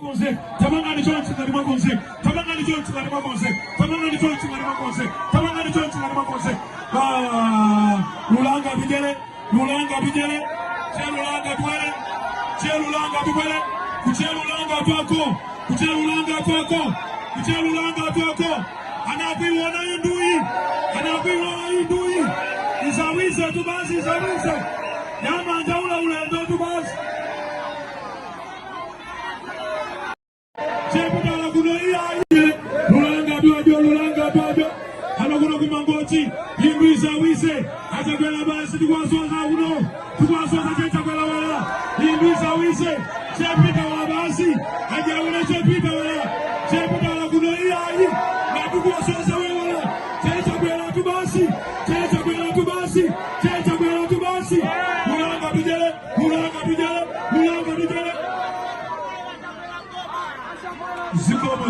magonze tabanga ni chonchi ngari magonze tabanga ni chonchi ngari magonze tabanga ni chonchi ngari magonze tabanga ni chonchi ngari magonze lulanga bijele chelulanga twele chelulanga tubele kuchelulanga twako kuchelulanga twako kuchelulanga twako anapiwa na indui izawize tu basi izawize yama njaula ulendo tu basi Cheputa la kuno iya lulanga tuajo hano kuno kumangoti imbiza wise acha kwela basi tukwasoza uno tukwasoza checha kwela wala imbiza wise chepita wala basi aja una chepita wala cheputa la kuno iya na tukwasoza wala checha kwela tu basi lulanga bijele zikomo